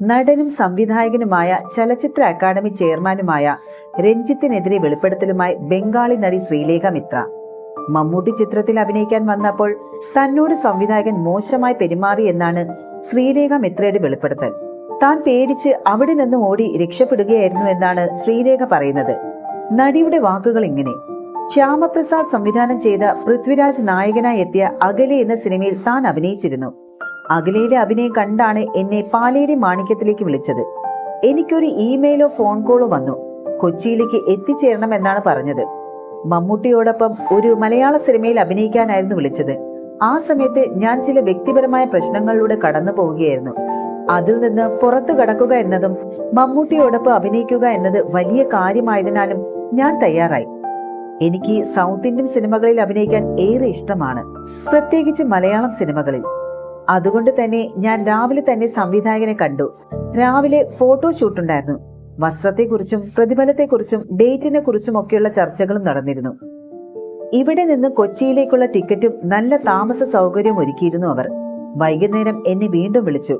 നടനും സംവിധായകനുമായ ചലച്ചിത്ര അക്കാദമി ചെയർമാനുമായ രഞ്ജിത്തിനെതിരെ വെളിപ്പെടുത്തലുമായി ബംഗാളി നടി ശ്രീലേഖ മിത്ര. മമ്മൂട്ടി ചിത്രത്തിൽ അഭിനയിക്കാൻ വന്നപ്പോൾ തന്നോട് സംവിധായകൻ മോശമായി പെരുമാറി എന്നാണ് ശ്രീലേഖ മിത്രയുടെ വെളിപ്പെടുത്തൽ. താൻ പേടിച്ച് അവിടെ നിന്നും ഓടി രക്ഷപ്പെടുകയായിരുന്നു എന്നാണ് ശ്രീലേഖ പറയുന്നത്. നടിയുടെ വാക്കുകൾ ഇങ്ങനെ: ശ്യാമപ്രസാദ് സംവിധാനം ചെയ്ത പൃഥ്വിരാജ് നായകനായി എത്തിയ അകലെ എന്ന സിനിമയിൽ താൻ അഭിനയിച്ചിരുന്നു. അകലയിലെ അഭിനയം കണ്ടാണ് എന്നെ പാലേരി മാണിക്യത്തിലേക്ക് വിളിച്ചത്. എനിക്കൊരു ഇമെയിലോ ഫോൺ കോളോ വന്നു. കൊച്ചിയിലേക്ക് എത്തിച്ചേരണമെന്നാണ് പറഞ്ഞത്. മമ്മൂട്ടിയോടൊപ്പം ഒരു മലയാള സിനിമയിൽ അഭിനയിക്കാനായിരുന്നു വിളിച്ചത്. ആ സമയത്ത് ഞാൻ ചില വ്യക്തിപരമായ പ്രശ്നങ്ങളിലൂടെ കടന്നു പോവുകയായിരുന്നു. അതിൽ നിന്ന് പുറത്തു കടക്കുക എന്നതും മമ്മൂട്ടിയോടൊപ്പം അഭിനയിക്കുക എന്നത് വലിയ കാര്യമായതിനാലും ഞാൻ തയ്യാറായി. എനിക്ക് സൗത്ത് ഇന്ത്യൻ സിനിമകളിൽ അഭിനയിക്കാൻ ഏറെ ഇഷ്ടമാണ്, പ്രത്യേകിച്ച് മലയാളം സിനിമകളിൽ. അതുകൊണ്ട് തന്നെ ഞാൻ രാവിലെ തന്നെ സംവിധായകനെ കണ്ടു. രാവിലെ ഫോട്ടോ ഷൂട്ടുണ്ടായിരുന്നു. വസ്ത്രത്തെക്കുറിച്ചും പ്രതിഫലത്തെക്കുറിച്ചും ഡേറ്റിനെ കുറിച്ചും ഒക്കെയുള്ള ചർച്ചകളും നടന്നിരുന്നു. ഇവിടെ നിന്ന് കൊച്ചിയിലേക്കുള്ള ടിക്കറ്റും നല്ല താമസ സൗകര്യവും ഒരുക്കിയിരുന്നു അവർ. വൈകുന്നേരം എന്നെ വീണ്ടും വിളിച്ചു.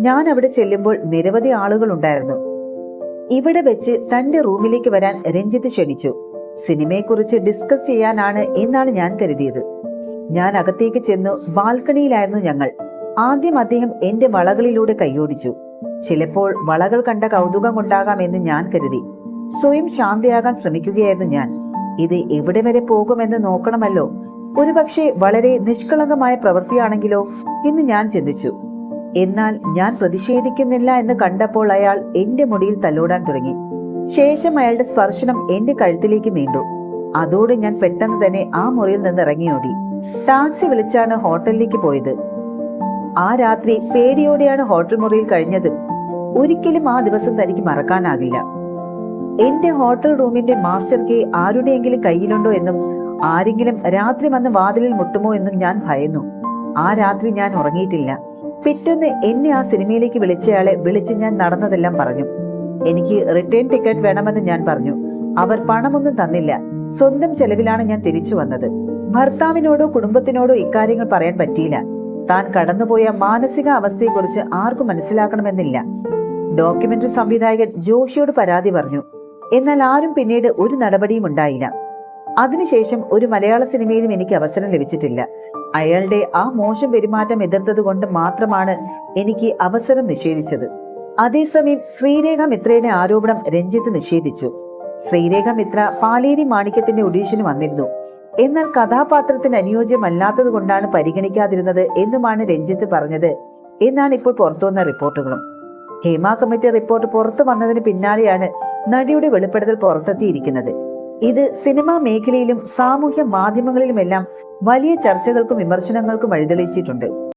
ഞാൻ അവിടെ ചെല്ലുമ്പോൾ നിരവധി ആളുകൾ ഉണ്ടായിരുന്നു. ഇവിടെ വെച്ച് തന്റെ റൂമിലേക്ക് വരാൻ രഞ്ജിത്ത് ക്ഷണിച്ചു. സിനിമയെക്കുറിച്ച് ഡിസ്കസ് ചെയ്യാനാണ് എന്നാണ് ഞാൻ കരുതിയത്. ഞാൻ അകത്തേക്ക് ചെന്നു. ബാൽക്കണിയിലായിരുന്നു ഞങ്ങൾ. ആദ്യം അദ്ദേഹം എന്റെ വളകളിലൂടെ കൈയോടിച്ചു. ചിലപ്പോൾ വളകൾ കണ്ട കൗതുകം കൊണ്ടാകാമെന്ന് ഞാൻ കരുതി. സ്വയം ശാന്തയാകാൻ ശ്രമിക്കുകയായിരുന്നു ഞാൻ. ഇത് എവിടെ വരെ പോകുമെന്ന് നോക്കണമല്ലോ. ഒരുപക്ഷെ വളരെ നിഷ്കളങ്കമായ പ്രവൃത്തിയാണെങ്കിലോ എന്ന് ഞാൻ ചിന്തിച്ചു. എന്നാൽ ഞാൻ പ്രതിഷേധിക്കുന്നില്ല എന്ന് കണ്ടപ്പോൾ അയാൾ എന്റെ മുടിയിൽ തലോടാൻ തുടങ്ങി. ശേഷം അയാളുടെ സ്പർശനം എന്റെ കഴുത്തിലേക്ക് നീണ്ടു. അതോടെ ഞാൻ പെട്ടെന്ന് തന്നെ ആ മുറിയിൽ നിന്ന് ഇറങ്ങിയോടി. ടാക്സി വിളിച്ചാണ് ഹോട്ടലിലേക്ക് പോയത്. ആ രാത്രി പേടിയോടെയാണ് ഹോട്ടൽ മുറിയിൽ കഴിഞ്ഞത്. ഒരിക്കലും ആ ദിവസം തനിക്ക് മറക്കാനാകില്ല. എന്റെ ഹോട്ടൽ റൂമിന്റെ മാസ്റ്റർ കീ ആരുടെയെങ്കിലും കയ്യിലുണ്ടോ എന്നും ആരെങ്കിലും രാത്രി വന്ന് വാതിലിൽ മുട്ടുമോ എന്നും ഞാൻ ഭയന്നു. ആ രാത്രി ഞാൻ ഉറങ്ങിയിട്ടില്ല. പിറ്റേന്ന് എന്നെ ആ സിനിമയിലേക്ക് വിളിച്ചയാളെ വിളിച്ച് ഞാൻ നടന്നതെല്ലാം പറഞ്ഞു. എനിക്ക് റിട്ടേൺ ടിക്കറ്റ് വേണമെന്ന് ഞാൻ പറഞ്ഞു. അവർ പണമൊന്നും തന്നില്ല. സ്വന്തം ചെലവിലാണ് ഞാൻ തിരിച്ചു വന്നത്. ഭർത്താവിനോടോ കുടുംബത്തിനോടോ ഇക്കാര്യങ്ങൾ പറയാൻ പറ്റിയില്ല. താൻ കടന്നുപോയ മാനസിക അവസ്ഥയെക്കുറിച്ച് ആർക്കും മനസ്സിലാക്കണമെന്നില്ല. ഡോക്യുമെന്ററി സംവിധായകൻ ജോഷിയോട് പരാതി പറഞ്ഞു. എന്നാൽ ആരും പിന്നീട് ഒരു നടപടിയും ഉണ്ടായില്ല. അതിനുശേഷം ഒരു മലയാള സിനിമയിലും എനിക്ക് അവസരം ലഭിച്ചിട്ടില്ല. അയാളുടെ ആ മോശം പെരുമാറ്റം എതിർത്തത് കൊണ്ട് മാത്രമാണ് എനിക്ക് അവസരം നിഷേധിച്ചത്. അതേസമയം ശ്രീലേഖ മിത്രയുടെ ആരോപണം രഞ്ജിത്ത് നിഷേധിച്ചു. ശ്രീലേഖ മിത്ര പാലേരി മാണിക്യത്തിന്റെ ഓഡീഷന് വന്നിരുന്നു. എന്നാൽ കഥാപാത്രത്തിന് അനുയോജ്യമല്ലാത്തത് കൊണ്ടാണ് പരിഗണിക്കാതിരുന്നത് എന്നുമാണ് രഞ്ജിത്ത് പറഞ്ഞത് എന്നാണ് ഇപ്പോൾ പുറത്തുവന്ന റിപ്പോർട്ടുകളും. ഹേമ കമ്മിറ്റി റിപ്പോർട്ട് പുറത്തു വന്നതിന് പിന്നാലെയാണ് നടിയുടെ വെളിപ്പെടുത്തൽ പുറത്തെത്തിയിരിക്കുന്നത്. ഇത് സിനിമാ മേഖലയിലും സാമൂഹ്യ മാധ്യമങ്ങളിലുമെല്ലാം വലിയ ചർച്ചകൾക്കും വിമർശനങ്ങൾക്കും വഴിതെളിച്ചിട്ടുണ്ട്.